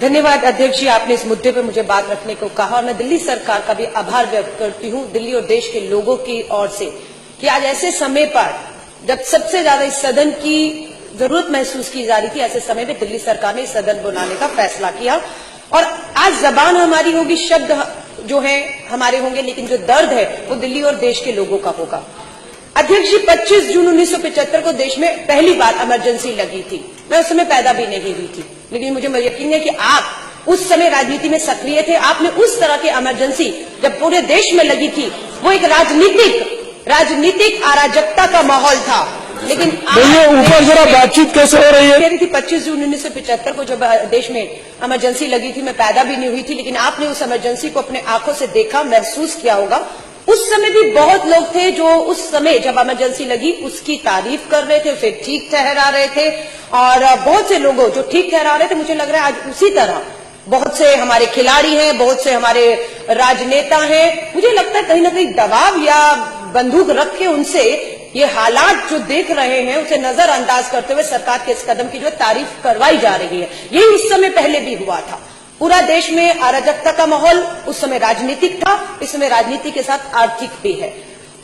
धन्यवाद अध्यक्ष जी, आपने इस मुद्दे पर मुझे बात रखने को कहा और मैं दिल्ली सरकार का भी आभार व्यक्त करती हूं दिल्ली और देश के लोगों की ओर से कि आज ऐसे समय पर जब सबसे ज्यादा इस सदन की जरूरत महसूस की जा रही थी, ऐसे समय में दिल्ली सरकार ने इस सदन बुलाने का फैसला किया और आज जबान हमारी होगी, शब्द जो है हमारे होंगे, लेकिन जो दर्द है वो दिल्ली और देश के लोगों का होगा। अध्यक्ष जी, 25 जून 1975 को देश में पहली बार इमरजेंसी लगी थी। मैं उस समय पैदा भी नहीं हुई थी, लेकिन मुझे यकीन है कि आप उस समय राजनीति में सक्रिय थे। आपने उस तरह की इमरजेंसी जब पूरे देश में लगी थी, वो एक राजनीतिक अराजकता का माहौल था, लेकिन ऊपर जरा बातचीत कैसे हो रही है? कह रही थी 25 जून 1975 को जब देश में इमरजेंसी लगी थी, मैं पैदा भी नहीं हुई थी, लेकिन आपने उस इमरजेंसी को अपने आंखों से देखा, महसूस किया होगा। उस समय भी बहुत लोग थे जो उस समय जब इमरजेंसी लगी उसकी तारीफ कर रहे थे, उसे ठीक ठहरा रहे थे और बहुत से लोगों जो ठीक ठहरा रहे थे, मुझे लग रहा है आज उसी तरह बहुत से हमारे खिलाड़ी हैं, बहुत से हमारे राजनेता हैं। मुझे लगता है कहीं ना कहीं दबाव या बंदूक रख के उनसे ये हालात जो देख रहे हैं उसे नजरअंदाज करते हुए सरकार के इस कदम की जो तारीफ करवाई जा रही है। यही उस समय पहले भी हुआ था। पूरा देश में अराजकता का माहौल उस समय राजनीतिक था, इस समय राजनीति के साथ आर्थिक भी है।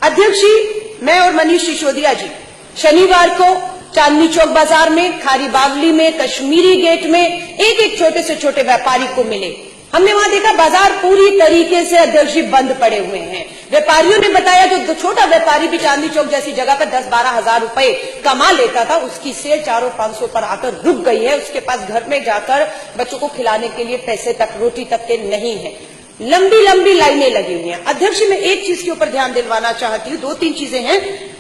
अध्यक्ष जी, मैं और मनीष सिसोदिया जी शनिवार को चांदनी चौक बाजार में, खारी बावली में, कश्मीरी गेट में एक छोटे से छोटे व्यापारी को मिले। हमने वहां देखा बाजार पूरी तरीके से अध्यक्ष जी बंद पड़े हुए हैं। व्यापारियों ने बताया जो छोटा व्यापारी भी चांदनी चौक जैसी जगह पर 10-12 हजार रुपए कमा लेता था, उसकी सेल 400-500 पर आकर रुक गई है। उसके पास घर में जाकर बच्चों को खिलाने के लिए पैसे तक, रोटी तक के नहीं है। लंबी लंबी लाइनें लगी हुई हैं। अध्यक्ष जी, मैं एक चीज के ऊपर ध्यान दिलवाना चाहती हूँ, 2-3 चीजें हैं।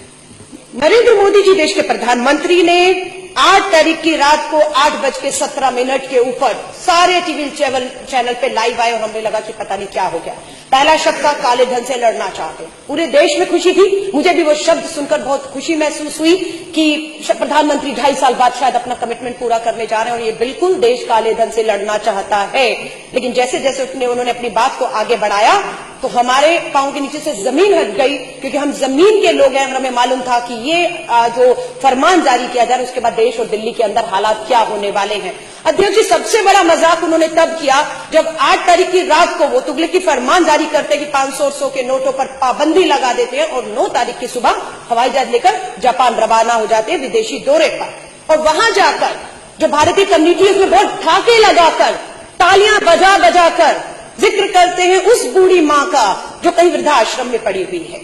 नरेंद्र मोदी जी देश के प्रधानमंत्री ने 8 तारीख की रात को 8:17 के ऊपर सारे टीवी चैनल पे लाइव आए और हमें लगा कि पता नहीं क्या हो गया। पहला शब्द था काले धन से लड़ना चाहते। पूरे देश में खुशी थी, मुझे भी वो शब्द सुनकर बहुत खुशी महसूस हुई कि प्रधानमंत्री 2.5 साल बाद शायद अपना कमिटमेंट पूरा करने जा रहे हैं और ये बिल्कुल देश काले धन से लड़ना चाहता है। लेकिन जैसे जैसे उन्होंने अपनी बात को आगे बढ़ाया तो हमारे पांव के नीचे से जमीन हट गई, क्योंकि हम जमीन के लोग हैं और हमें मालूम था कि ये जो फरमान जारी किया जा रहा है उसके बाद देश और दिल्ली के अंदर हालात क्या होने वाले हैं। अध्यक्ष जी, सबसे बड़ा मजाक उन्होंने तब किया जब 8 तारीख की रात को वो तुगलक की फरमान जारी करते कि 500 और 100 के नोटों पर पाबंदी लगा देते हैं और 9 तारीख की सुबह हवाई जहाज लेकर जापान रवाना हो जाते हैं विदेशी दौरे पर। और वहां जाकर जो भारतीय कम्युनिटी उसमें बहुत ठाके लगाकर, तालियां बजा बजा कर जिक्र करते हैं उस बूढ़ी मां का जो कहीं वृद्धाश्रम में पड़ी हुई है।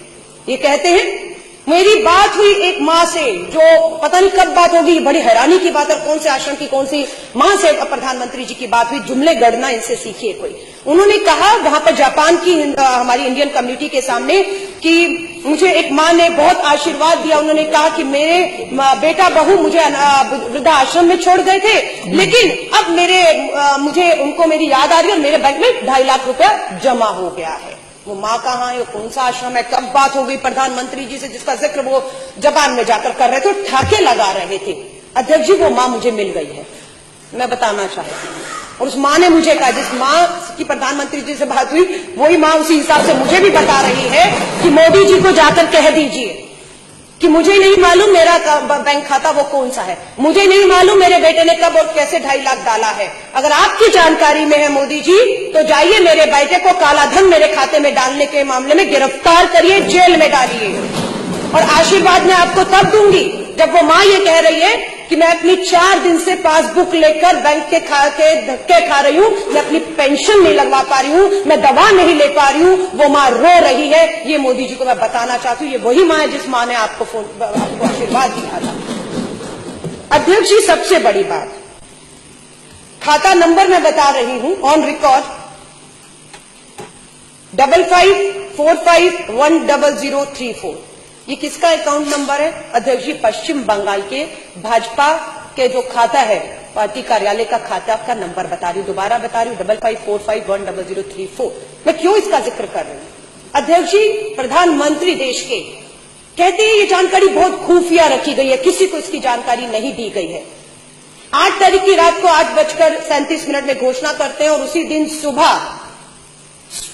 ये कहते हैं मेरी बात हुई एक मां से, जो पता नहीं कब बात होगी, बड़ी हैरानी की बात है, कौन से आश्रम की कौन सी मां से प्रधानमंत्री जी की बात हुई। जुमले गढ़ना इनसे सीखिए कोई। उन्होंने कहा वहां पर जापान की हमारी इंडियन कम्युनिटी के सामने कि मुझे एक मां ने बहुत आशीर्वाद दिया। उन्होंने कहा कि मेरे बेटा बहू मुझे वृद्धाश्रम में छोड़ गए थे, लेकिन अब मुझे उनको मेरी याद आ रही है और मेरे बैंक में 2.5 लाख रुपया जमा हो गया है। वो माँ कहाँ है, कौन सा आश्रम है, कब बात हो गई प्रधानमंत्री जी से जिसका जिक्र वो जापान में जाकर कर रहे थे, ठाके लगा रहे थे। अध्यक्ष जी, वो माँ मुझे मिल गई है, मैं बताना चाहती हूँ। और उस माँ ने मुझे कहा, जिस माँ की प्रधानमंत्री जी से बात हुई वही माँ उसी हिसाब से मुझे भी बता रही है कि मोदी जी को जाकर कह दीजिए कि मुझे नहीं मालूम मेरा बैंक खाता वो कौन सा है, मुझे नहीं मालूम मेरे बेटे ने कब और कैसे 2.5 लाख डाला है। अगर आपकी जानकारी में है मोदी जी, तो जाइए मेरे बेटे को काला धन मेरे खाते में डालने के मामले में गिरफ्तार करिए, जेल में डालिए। और आशीर्वाद मैं आपको तब दूंगी जब वो मां ये कह रही है कि मैं अपनी 4 दिन से पासबुक लेकर बैंक के धक्के खा रही हूं, मैं अपनी पेंशन नहीं लगवा पा रही हूं, मैं दवा नहीं ले पा रही हूं, वो मां रो रही है। ये मोदी जी को मैं बताना चाहती हूं, ये वही मां है जिस मां ने आपको आशीर्वाद दिया था। अध्यक्ष जी, सबसे बड़ी बात, खाता नंबर मैं बता रही हूं ऑन रिकॉर्ड 5545100034। ये किसका अकाउंट नंबर है अध्यक्ष जी? पश्चिम बंगाल के भाजपा के जो खाता है, पार्टी कार्यालय का खाता का नंबर बता रही हूं, दोबारा बता रही हूं 5545100034। मैं क्यों इसका जिक्र कर रही हूं? अध्यक्ष जी, प्रधानमंत्री देश के कहते हैं ये जानकारी बहुत खुफिया रखी गई है, किसी को इसकी जानकारी नहीं दी गई है। 8 तारीख की रात को 8:37 में घोषणा करते हैं और उसी दिन सुबह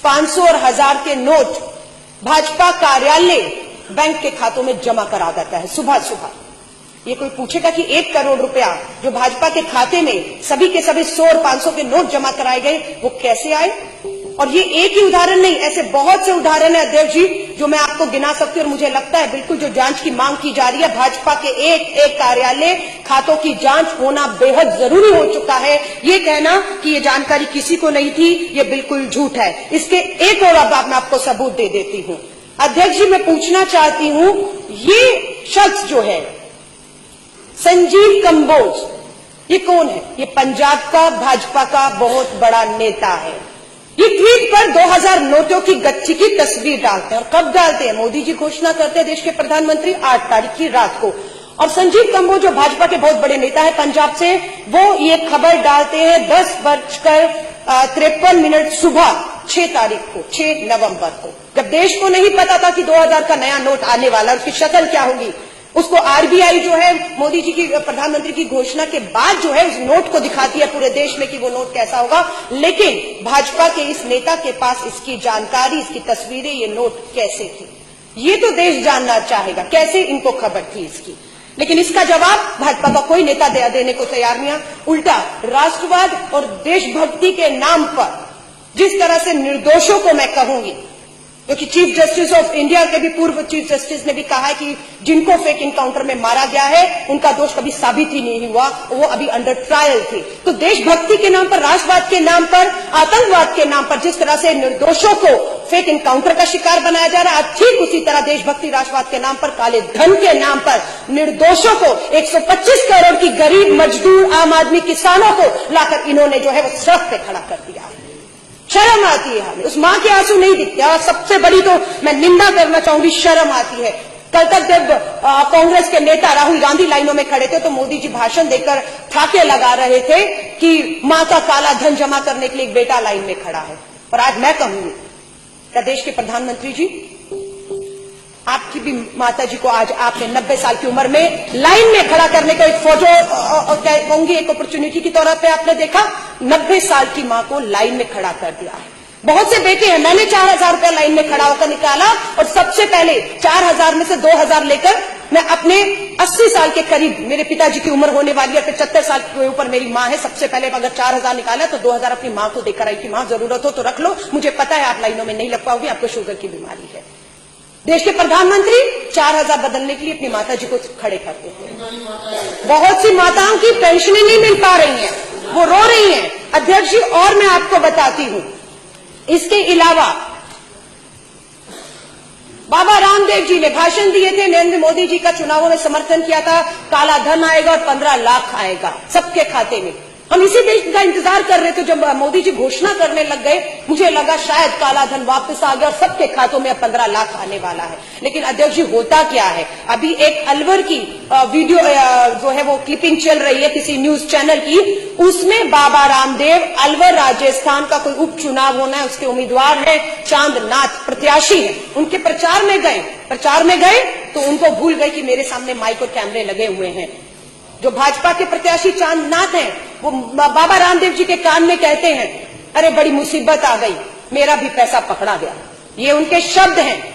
500 और 1000 के नोट भाजपा कार्यालय बैंक के खातों में जमा करा देता है सुबह सुबह। ये कोई पूछेगा कि 1 करोड़ रुपया जो भाजपा के खाते में सभी के सभी 100 और 500 के नोट जमा कराए गए, वो कैसे आए? और ये एक ही उदाहरण नहीं, ऐसे बहुत से उदाहरण है अध्यक्ष जी जो मैं आपको गिना सकती हूँ। और मुझे लगता है बिल्कुल जो जांच की मांग की जा रही है, भाजपा के एक कार्यालय खातों की जांच होना बेहद जरूरी हो चुका है। ये कहना कि ये जानकारी किसी को नहीं थी, ये बिल्कुल झूठ है। इसके एक और अब मैं आपको सबूत दे देती हूँ। अध्यक्ष जी, मैं पूछना चाहती हूँ, ये शख्स जो है संजीव कंबोज, ये कौन है? ये पंजाब का भाजपा का बहुत बड़ा नेता है। ये ट्वीट पर 2000 नोटों की गच्ची की तस्वीर डालते हैं। और कब डालते हैं? मोदी जी घोषणा करते हैं देश के प्रधानमंत्री 8 तारीख की रात को। और संजीव कंबोज जो भाजपा के बहुत बड़े नेता है पंजाब से, वो ये खबर डालते हैं 10:53 सुबह 6 तारीख को, 6 नवंबर को, जब देश को नहीं पता था कि 2000 का नया नोट आने वाला, उसकी शक्ल क्या होगी। उसको आरबीआई जो है मोदी जी की, प्रधानमंत्री की घोषणा के बाद जो है उस नोट को दिखाती है पूरे देश में कि वो नोट कैसा होगा। लेकिन भाजपा के इस नेता के पास इसकी जानकारी, इसकी तस्वीरें, ये नोट कैसे थी, ये तो देश जानना चाहेगा, कैसे इनको खबर थी इसकी। लेकिन इसका जवाब भाजपा का कोई नेता देने को तैयार नहीं है। उल्टा राष्ट्रवाद और देशभक्ति के नाम पर जिस तरह से निर्दोषों को, मैं कहूंगी, क्योंकि चीफ जस्टिस ऑफ इंडिया के भी पूर्व चीफ जस्टिस ने भी कहा है कि जिनको फेक इनकाउंटर में मारा गया है उनका दोष कभी साबित ही नहीं हुआ, वो अभी अंडर ट्रायल थे। तो देशभक्ति के नाम पर, राष्ट्रवाद के नाम पर, आतंकवाद के नाम पर जिस तरह से निर्दोषों को फेक इनकाउंटर का शिकार बनाया जा रहा है, ठीक उसी तरह देशभक्ति राष्ट्रवाद के नाम पर, काले धन के नाम पर निर्दोषों को, 125 करोड़ की गरीब मजदूर आम आदमी किसानों को लाकर इन्होंने जो है वो सड़क पे खड़ा कर दिया। शर्म आती है हमें, उस मां के आंसू नहीं दिखते। और सबसे बड़ी तो मैं निंदा करना चाहूंगी, शर्म आती है। कल तक जब कांग्रेस के नेता राहुल गांधी लाइनों में खड़े थे तो मोदी जी भाषण देकर ठाके लगा रहे थे कि मां का काला धन जमा करने के लिए एक बेटा लाइन में खड़ा है। और आज मैं कहूंगी, क्या देश के प्रधानमंत्री जी, आपकी भी माता जी को आज आपने 90 साल की उम्र में लाइन में खड़ा करने का एक फोटो, कहूंगी एक अपॉर्चुनिटी की तौर पे आपने देखा, 90 साल की मां को लाइन में खड़ा कर दिया है। बहुत से बेटे हैं, मैंने 4000 रुपया लाइन में खड़ा होकर निकाला और सबसे पहले 4000 में से 2000 लेकर मैं अपने 80 साल के करीब, मेरे पिताजी की उम्र होने वाली है, 75 साल के ऊपर मेरी मां है, सबसे पहले अगर 4000 निकाला तो 2000 अपनी मां को देकर आई कि मां जरूरत हो तो रख लो, मुझे पता है आप लाइनों में नहीं लग पाओगी, आपको शुगर की बीमारी है। देश के प्रधानमंत्री 4000 बदलने के लिए अपनी माता जी को खड़े करते हैं। बहुत सी माताओं की पेंशनें नहीं मिल पा रही हैं, वो रो रही हैं। अध्यक्ष जी, और मैं आपको बताती हूं, इसके अलावा बाबा रामदेव जी ने भाषण दिए थे, नरेंद्र मोदी जी का चुनावों में समर्थन किया था, काला धन आएगा और 15 लाख आएगा सबके खाते में। हम इसी देश का इंतजार कर रहे थे। जब मोदी जी घोषणा करने लग गए, मुझे लगा शायद काला धन वापस आ गया और सबके खातों में 15 लाख आने वाला है। लेकिन अध्यक्ष जी, होता क्या है, अभी एक अलवर की वीडियो जो है वो क्लिपिंग चल रही है किसी न्यूज चैनल की, उसमें बाबा रामदेव अलवर राजस्थान का कोई उपचुनाव होना है, उसके उम्मीदवार है, चांदनाथ प्रत्याशी है, उनके प्रचार में गए तो उनको भूल गए कि मेरे सामने माइक और कैमरे लगे हुए हैं। जो भाजपा के प्रत्याशी चांदनाथ हैं, वो बाबा रामदेव जी के कान में कहते हैं, अरे बड़ी मुसीबत आ गई, मेरा भी पैसा पकड़ा गया। ये उनके शब्द हैं।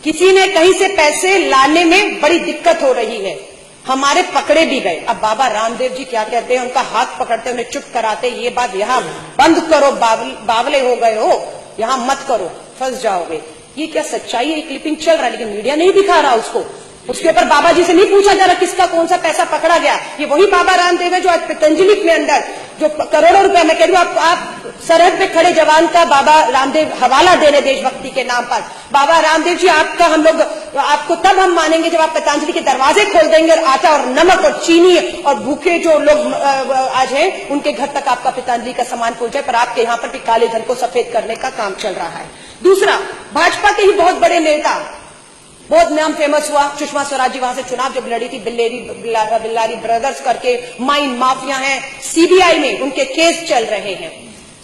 किसी ने कहीं से पैसे लाने में बड़ी दिक्कत हो रही है, हमारे पकड़े भी गए। अब बाबा रामदेव जी क्या कहते हैं, उनका हाथ पकड़ते, उन्हें चुप कराते, ये बात यहां बंद करो, बावले हो गए हो, यहां मत करो, फंस जाओगे। ये क्या सच्चाई है? क्लिपिंग चल रहा है लेकिन मीडिया नहीं दिखा रहा उसको। उसके ऊपर बाबा जी से नहीं पूछा जा रहा किसका कौन सा पैसा पकड़ा गया। ये वही बाबा रामदेव है जो आज पतंजलि में अंदर जो करोड़ों रुपए, मैं कह रही हूं, आप सरहद पे खड़े जवान का बाबा रामदेव हवाला दे रहे देशभक्ति के नाम पर। बाबा रामदेव जी, आपका हम लोग आपको तब हम मानेंगे जब आप पतंजलि के दरवाजे खोल देंगे और आटा और नमक और चीनी और भूखे जो लोग आज हैं उनके घर तक आपका पतंजलि का सामान पहुंच जाए। पर आपके यहाँ पर भी काले धन को सफेद करने का काम चल रहा है। दूसरा, भाजपा के ही बहुत बड़े नेता, बहुत नाम फेमस हुआ, सुषमा स्वराज जी वहां से चुनाव जब लड़ी थी, बिल्लारी ब्रदर्स करके माइन माफिया हैं, सीबीआई में उनके केस चल रहे हैं।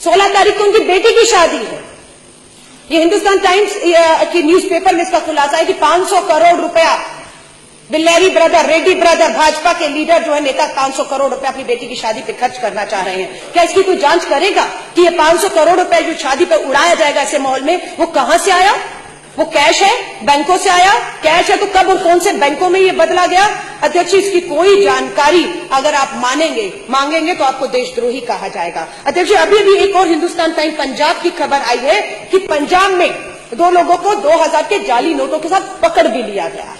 16 तारीख को उनकी बेटी की शादी है। ये हिंदुस्तान टाइम्स की न्यूज़पेपर में इसका खुलासा है कि 500 करोड़ रुपया बिल्लारी ब्रदर, रेड्डी ब्रदर, भाजपा के लीडर जो है नेता, 500 करोड़ रुपया अपनी बेटी की शादी पे खर्च करना चाह रहे हैं। क्या इसकी कोई जांच करेगा कि ये 500 करोड़ रुपया जो शादी पे उड़ाया जाएगा ऐसे माहौल में, वो कहां से आया? वो कैश है, बैंकों से आया, कैश है तो कब और कौन से बैंकों में ये बदला गया? अध्यक्ष जी, इसकी कोई जानकारी अगर आप मांगेंगे तो आपको देशद्रोही कहा जाएगा। अध्यक्ष जी, अभी भी एक और हिंदुस्तान टाइम पंजाब की खबर आई है कि पंजाब में 2 लोगों को 2000 के जाली नोटों के साथ पकड़ भी लिया गया।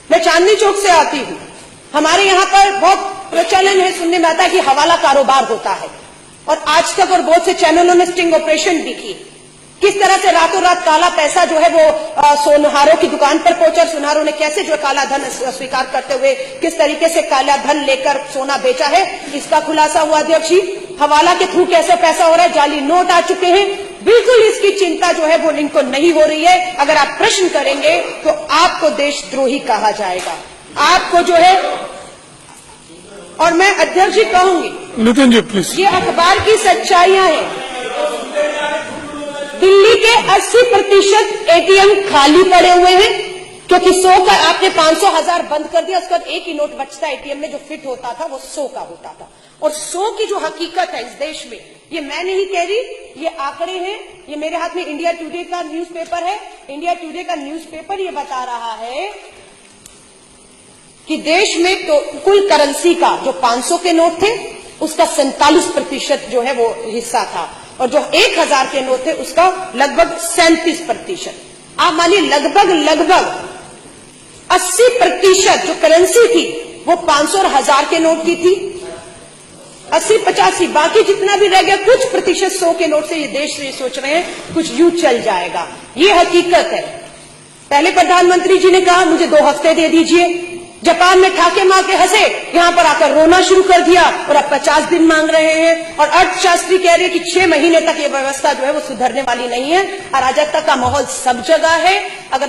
मैं चांदनी चौक से आती हूं, हमारे यहां पर बहुत प्रचलन है, सुनने में आता है कि हवाला कारोबार होता है, और आज तक और बहुत से चैनलों ने स्टिंग ऑपरेशन भी की। किस तरह से रातों रात काला पैसा जो है वो सोनहारों की दुकान पर पहुंचा, सोनहारों ने कैसे जो काला धन स्वीकार करते हुए किस तरीके से काला धन लेकर सोना बेचा है, इसका खुलासा हुआ। अध्यक्ष जी, हवाला के थ्रू कैसे पैसा हो रहा है, जाली नोट आ चुके हैं, बिल्कुल इसकी चिंता जो है वो इनको नहीं हो रही है। अगर आप प्रश्न करेंगे तो आपको देशद्रोही कहा जाएगा, आपको जो है। और मैं अध्यक्ष जी कहूंगी, नितिन जी प्लीज, ये अखबार की सच्चाइयां हैं। दिल्ली के 80% एटीएम खाली पड़े हुए हैं, क्योंकि 100 का आपने 500,000 बंद कर दिया, उसके बाद एक ही नोट बचता एटीएम में जो फिट होता था वो 100 का होता था। और 100 की जो हकीकत है इस देश में, ये मैं नहीं कह रही, ये आंकड़े हैं, ये मेरे हाथ में इंडिया टुडे का न्यूज़पेपर है। इंडिया टुडे का न्यूज़पेपर ये बता रहा है कि देश में तो कुल करेंसी का जो 500 के नोट थे उसका 47% जो है वो हिस्सा था, और जो 1000 के नोट थे उसका लगभग 37%। आप मानिए लगभग 80% जो करेंसी थी वो 500 और 1000 के नोट की थी। 80-85 बाकी जितना भी रह गया, कुछ प्रतिशत 100 के नोट से ये देश ये सोच रहे हैं कुछ यूं चल जाएगा। ये हकीकत है। पहले प्रधानमंत्री जी ने कहा मुझे 2 हफ्ते दे दीजिए, जापान में ठाके मार के हंसे, यहां पर आकर रोना शुरू कर दिया, और अब 50 दिन मांग रहे हैं। और अर्थशास्त्री कह रहे हैं कि 6 महीने तक ये व्यवस्था जो है वो सुधरने वाली नहीं है। अराजकता का माहौल सब जगह है। अगर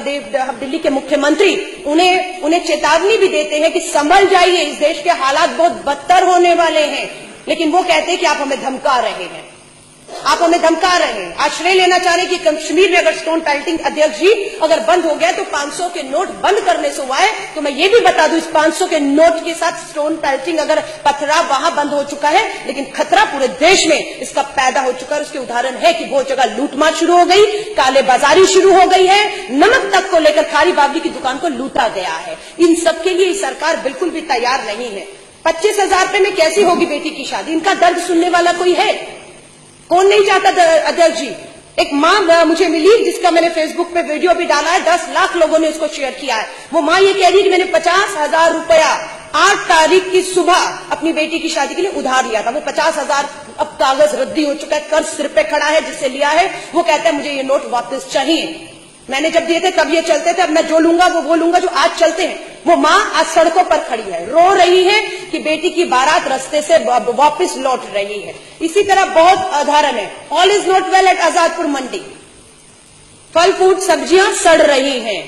दिल्ली के मुख्यमंत्री उन्हें चेतावनी भी देते हैं कि संभल जाइए, इस देश के हालात बहुत बदतर होने वाले हैं, लेकिन वो कहते हैं कि आप हमें धमका रहे हैं, आप हमें धमका रहे हैं। आश्रय लेना चाह रहे हैं कि कश्मीर में अगर स्टोन पेल्टिंग, अध्यक्ष जी, अगर बंद हो गया तो 500 के नोट बंद करने से हुआ है। तो मैं ये भी बता दूं, इस 500 के नोट के साथ स्टोन पेल्टिंग अगर पथराव वहां बंद हो चुका है, लेकिन खतरा पूरे देश में इसका पैदा हो चुका है। उसके उदाहरण है कि बहुत जगह लूटमार शुरू हो गई, काले बाजारी शुरू हो गई है, नमक तक को लेकर खारी बाबली की दुकान को लूटा गया है। इन सबके लिए सरकार बिल्कुल भी तैयार नहीं है। 25,000 रुपए में कैसी होगी बेटी की शादी? इनका दर्द सुनने वाला कोई है? कौन नहीं चाहता? अध्यक्ष जी, एक मां मुझे मिली जिसका मैंने फेसबुक पे वीडियो भी डाला है, 10 लाख लोगों ने उसको शेयर किया है। वो मां ये कह रही है कि मैंने 50,000 रुपया 8 तारीख की सुबह अपनी बेटी की शादी के लिए उधार लिया था। वो 50,000 अब कागज रद्दी हो चुका है, कर्ज सिर पे खड़ा है जिससे लिया है। वो कहता है मुझे ये नोट वापस चाहिए। मैंने जब दिए थे तब ये चलते थे, अब मैं जो लूंगा वो लूंगा जो आज चलते हैं। वो मां आज सड़कों पर खड़ी है, रो रही है कि बेटी की बारात रास्ते से वापस लौट रही है। इसी तरह बहुत उदाहरण है। All is not well at Azadpur Mandi, फल फ्रूट सब्जियां सड़ रही हैं,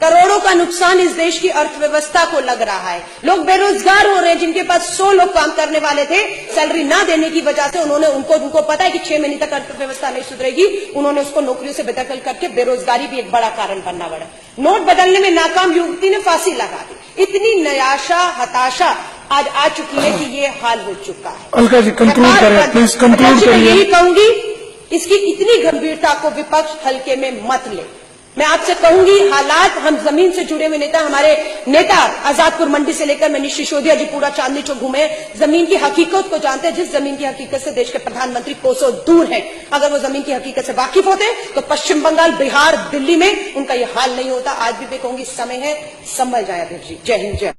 करोड़ों का नुकसान इस देश की अर्थव्यवस्था को लग रहा है। लोग बेरोजगार हो रहे हैं, जिनके पास 100 लोग काम करने वाले थे, सैलरी ना देने की वजह से उनको पता है कि 6 महीने तक अर्थव्यवस्था नहीं सुधरेगी, उन्होंने उसको नौकरियों से बेदखल करके बेरोजगारी भी एक बड़ा कारण बनना पड़ा। नोट बदलने में नाकाम युवती ने फांसी लगा दी। इतनी निराशा, हताशा आज आ चुकी है कि ये हाल हो चुका है। अलका जी कंक्लूड करें प्लीज, कंक्लूड करिए। यही कहूंगी, इसकी इतनी गंभीरता को विपक्ष हल्के में मत ले। मैं आपसे कहूंगी, हालात, हम जमीन से जुड़े हुए नेता, हमारे नेता आजादपुर मंडी से लेकर मनीष सिसोदिया जी पूरा चांदनी चौक घूमे, जमीन की हकीकत को जानते हैं। जिस जमीन की हकीकत से देश के प्रधानमंत्री कोसों दूर हैं, अगर वो जमीन की हकीकत से वाकिफ होते तो पश्चिम बंगाल, बिहार, दिल्ली में उनका ये हाल नहीं होता। आज भी मैं कहूंगी समय है, संभल जाए अध्यक्ष जी। जय हिंद, जय।